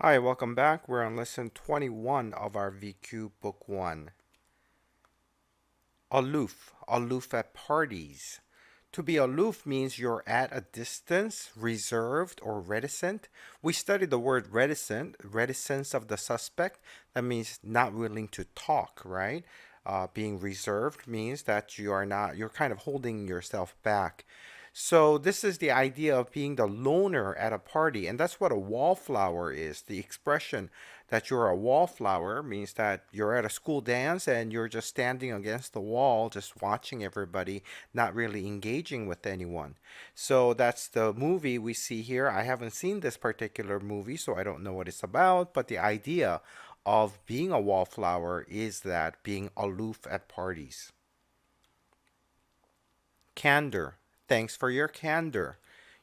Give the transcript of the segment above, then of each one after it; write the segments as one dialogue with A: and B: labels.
A: Hi, welcome back. We're on lesson 21 of our VQ Book 1. Aloof, aloof at parties. To be aloof means you're at a distance, reserved, or reticent. We studied the word reticent, reticence of the suspect. That means not willing to talk, right? Being reserved means that you're kind of holding yourself back. So this is the idea of being the loner at a party, and that's what a wallflower is. The expression that you're a wallflower means that you're at a school dance and you're just standing against the wall, just watching everybody, not really engaging with anyone. So that's the movie we see here. I haven't seen this particular movie, so I don't know what it's about, but the idea of being a wallflower is that being aloof at parties. Candor. Thanks for your candor.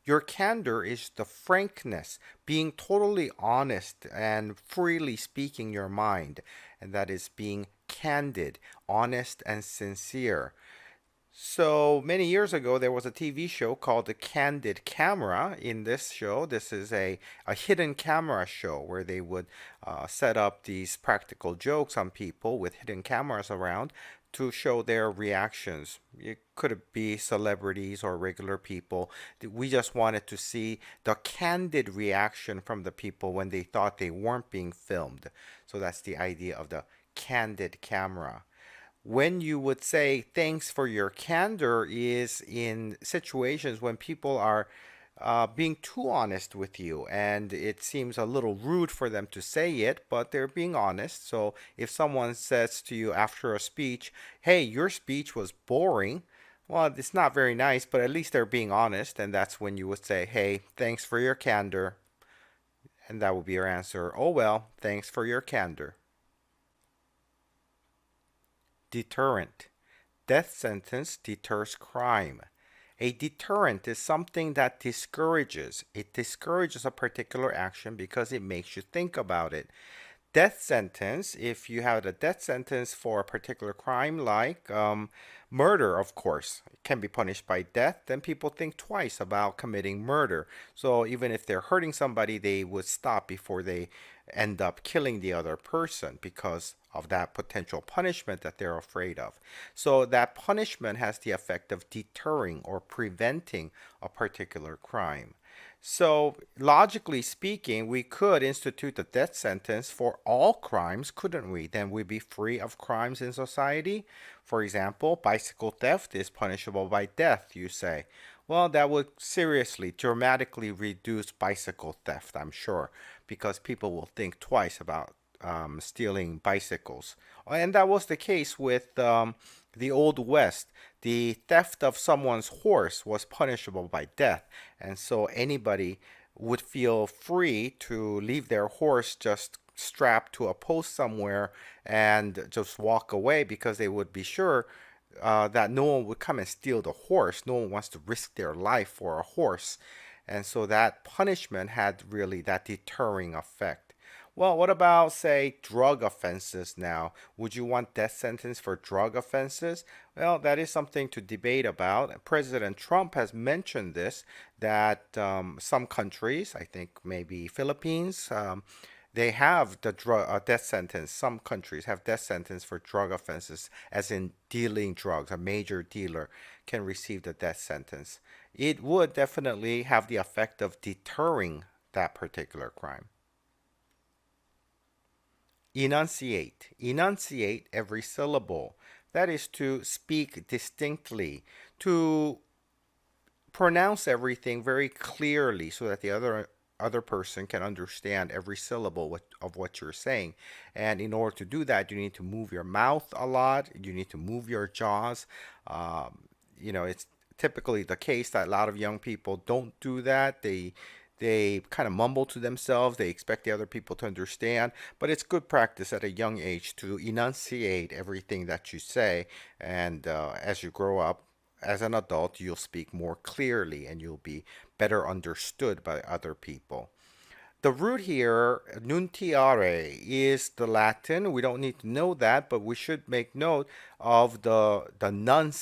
A: Your candor is the frankness, being totally honest and freely speaking your mind. And that is being candid, honest, and sincere. So many years ago, there was a TV show called The Candid Camera. In this show, this is a hidden camera show where they would set up these practical jokes on people with hidden cameras around to show their reactions. It could be celebrities or regular people. We just wanted to see the candid reaction from the people when they thought they weren't being filmed. So that's the idea of the candid camera. When you would say thanks for your candor is in situations when people are being too honest with you, and it seems a little rude for them to say it, but they're being honest. So if someone says to you after a speech, hey, your speech was boring, well, it's not very nice, but at least they're being honest, and that's when you would say, hey, thanks for your candor. And that would be your answer. Oh, well, thanks for your candor. Deterrent. Death sentence deters crime. A deterrent is something that discourages. It discourages a particular action because it makes you think about it. Death sentence, if you have a death sentence for a particular crime like murder, of course, can be punished by death, then people think twice about committing murder. So even if they're hurting somebody, they would stop before they end up killing the other person because of that potential punishment that they're afraid of. So that punishment has the effect of deterring or preventing a particular crime. So, logically speaking, we could institute the death sentence for all crimes, couldn't we? Then we'd be free of crimes in society. For example, bicycle theft is punishable by death, you say. Well, that would seriously, dramatically reduce bicycle theft, I'm sure, because people will think twice about stealing bicycles. And that was the case with the Old West. The theft of someone's horse was punishable by death. And so anybody would feel free to leave their horse just strapped to a post somewhere and just walk away because they would be sure that no one would come and steal the horse. No one wants to risk their life for a horse. And so that punishment had really that deterring effect. Well, what about, say, drug offenses now? Would you want death sentence for drug offenses? Well, that is something to debate about. President Trump has mentioned this, that some countries, I think maybe Philippines, they have the death sentence. Some countries have death sentence for drug offenses, as in dealing drugs. A major dealer can receive the death sentence. It would definitely have the effect of deterring that particular crime. Enunciate. Enunciate every syllable. That is to speak distinctly, to pronounce everything very clearly so that the other person can understand every syllable of what you're saying. And in order to do that, you need to move your mouth a lot. You need to move your jaws. It's typically the case that a lot of young people don't do that. They kind of mumble to themselves. They expect the other people to understand. But it's good practice at a young age to enunciate everything that you say. And as you grow up, as an adult, you'll speak more clearly and you'll be better understood by other people. The root here, nuntiare, is the Latin. We don't need to know that, but we should make note of the nunc,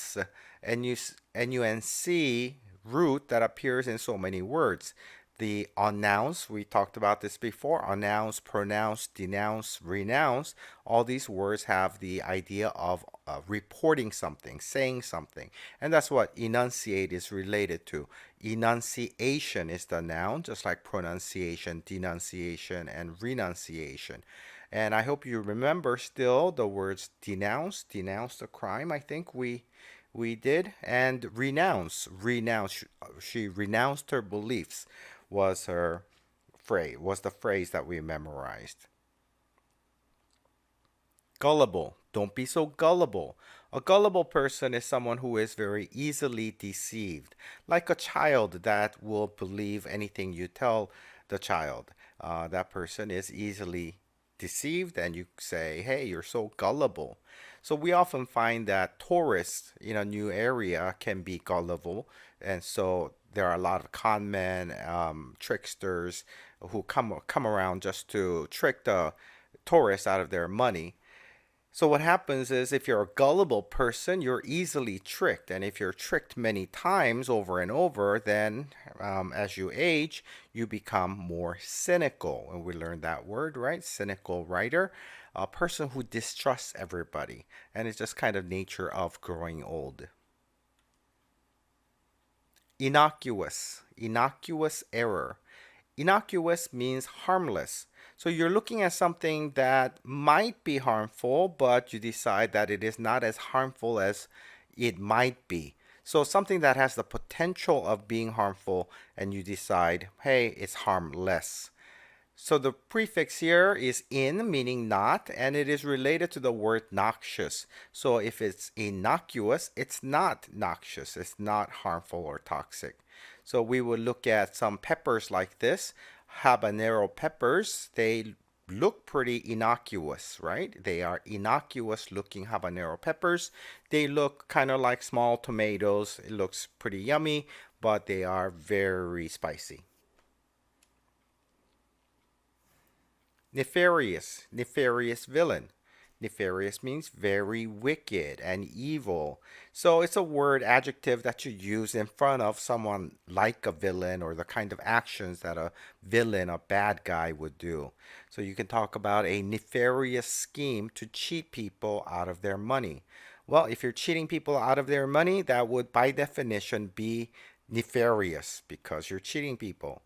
A: NUNC root that appears in so many words. The announce, we talked about this before, announce, pronounce, denounce, renounce, all these words have the idea of reporting something, saying something. And that's what enunciate is related to. Enunciation is the noun, just like pronunciation, denunciation, and renunciation. And I hope you remember still the words denounce, denounce the crime. I think we did, and renounce, renounce. She renounced her beliefs was her phrase, was the phrase that we memorized. Gullible. Don't be so gullible. A gullible person is someone who is very easily deceived, like a child that will believe anything you tell the child. That person is easily deceived, and you say, hey, you're so gullible. So we often find that tourists in a new area can be gullible, and so there are a lot of con men, tricksters who come around just to trick the tourists out of their money. So what happens is if you're a gullible person, you're easily tricked. And if you're tricked many times over and over, then as you age, you become more cynical. And we learned that word, right? Cynical writer, a person who distrusts everybody. And it's just kind of nature of growing old. Innocuous, innocuous error. Innocuous means harmless. So you're looking at something that might be harmful, but you decide that it is not as harmful as it might be. So something that has the potential of being harmful, and you decide, hey, it's harmless. So the prefix here is in, meaning not, and it is related to the word noxious. So if it's innocuous, it's not noxious, it's not harmful or toxic. So we will look at some peppers like this, habanero peppers. They look pretty innocuous, right? They are innocuous looking habanero peppers. They look kind of like small tomatoes. It looks pretty yummy, but they are very spicy. Nefarious, nefarious villain. Nefarious means very wicked and evil. So it's a word, adjective that you use in front of someone like a villain or the kind of actions that a villain, a bad guy would do. So you can talk about a nefarious scheme to cheat people out of their money. Well, if you're cheating people out of their money, that would by definition be nefarious because you're cheating people.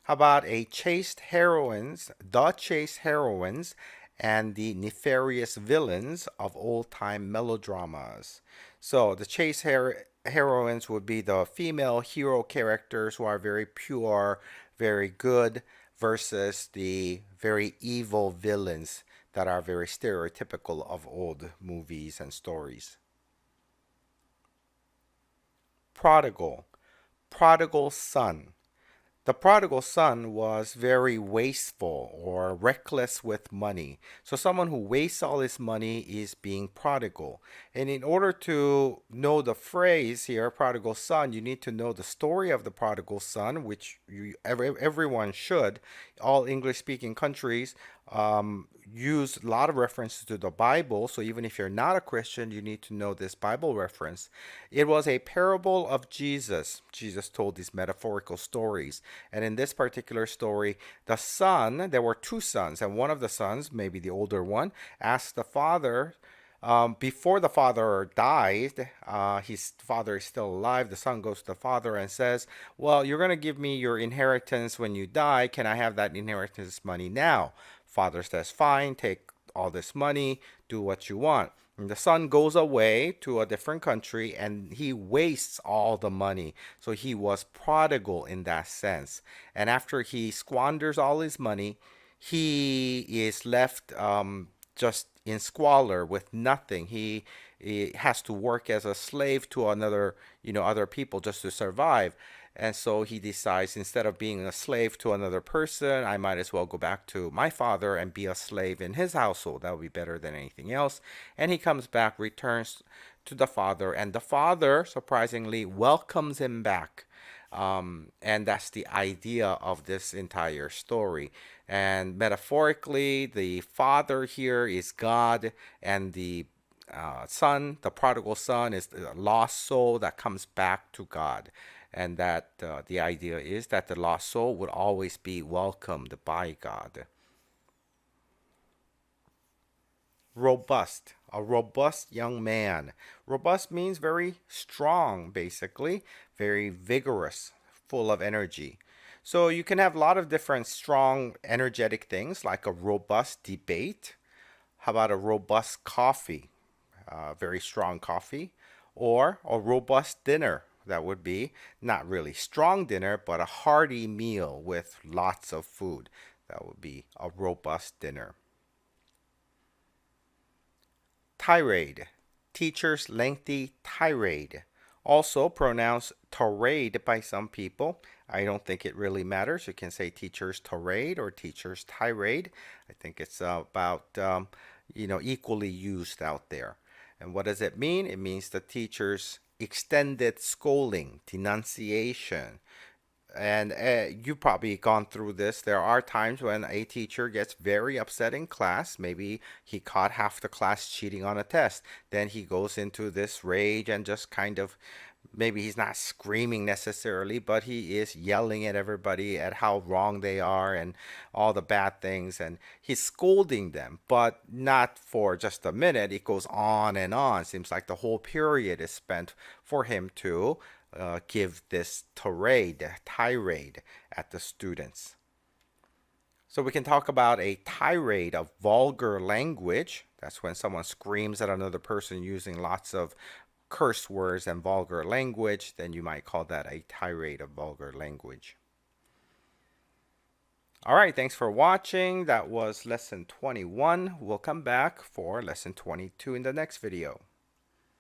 A: How about a chaste heroines, the chaste heroines, and the nefarious villains of old time melodramas? So the chaste heroines would be the female hero characters who are very pure, very good, versus the very evil villains that are very stereotypical of old movies and stories. Prodigal, prodigal son. The prodigal son was very wasteful or reckless with money. So, someone who wastes all his money is being prodigal. And in order to know the phrase here, prodigal son, you need to know the story of the prodigal son, which everyone should. All English speaking countries use a lot of references to the Bible. So, even if you're not a Christian, you need to know this Bible reference. It was a parable of Jesus. Jesus told these metaphorical stories. And in this particular story, the son, there were two sons, and one of the sons, maybe the older one, asked the father, before the father died, his father is still alive. The son goes to the father and says, well, you're going to give me your inheritance when you die. Can I have that inheritance money now? Father says, fine, take all this money, do what you want. And the son goes away to a different country and he wastes all the money. So he was prodigal in that sense. And after he squanders all his money, he is left just in squalor with nothing. He has to work as a slave to another, other people just to survive. And so he decides instead of being a slave to another person, I might as well go back to my father and be a slave in his household. That would be better than anything else. And he comes back, returns to the father, and the father, surprisingly, welcomes him back. And that's the idea of this entire story. And metaphorically, the father here is God, and the son, the prodigal son, is the lost soul that comes back to God. and that the idea is that the lost soul would always be welcomed by God. Robust, a robust young man. Robust means very strong, basically, very vigorous, full of energy. So you can have a lot of different strong, energetic things like a robust debate. How about a robust coffee? Very strong coffee. Or a robust dinner. That would be not really strong dinner, but a hearty meal with lots of food. That would be a robust dinner. Tirade. Teacher's lengthy tirade. Also pronounced tirade by some people. I don't think it really matters. You can say teacher's tirade or teacher's tirade. I think it's about equally used out there. And what does it mean? It means the teacher's extended scolding, denunciation. And you've probably gone through this. There are times when a teacher gets very upset in class. Maybe he caught half the class cheating on a test. Then he goes into this rage and just kind of, maybe he's not screaming necessarily, but he is yelling at everybody at how wrong they are and all the bad things. And he's scolding them, but not for just a minute. It goes on and on. Seems like the whole period is spent for him to give this tirade at the students. So we can talk about a tirade of vulgar language. That's when someone screams at another person using lots of curse words and vulgar language. Then you might call that a tirade of vulgar language. All right, thanks for watching. That was lesson 21. We'll come back for lesson 22 in the next video.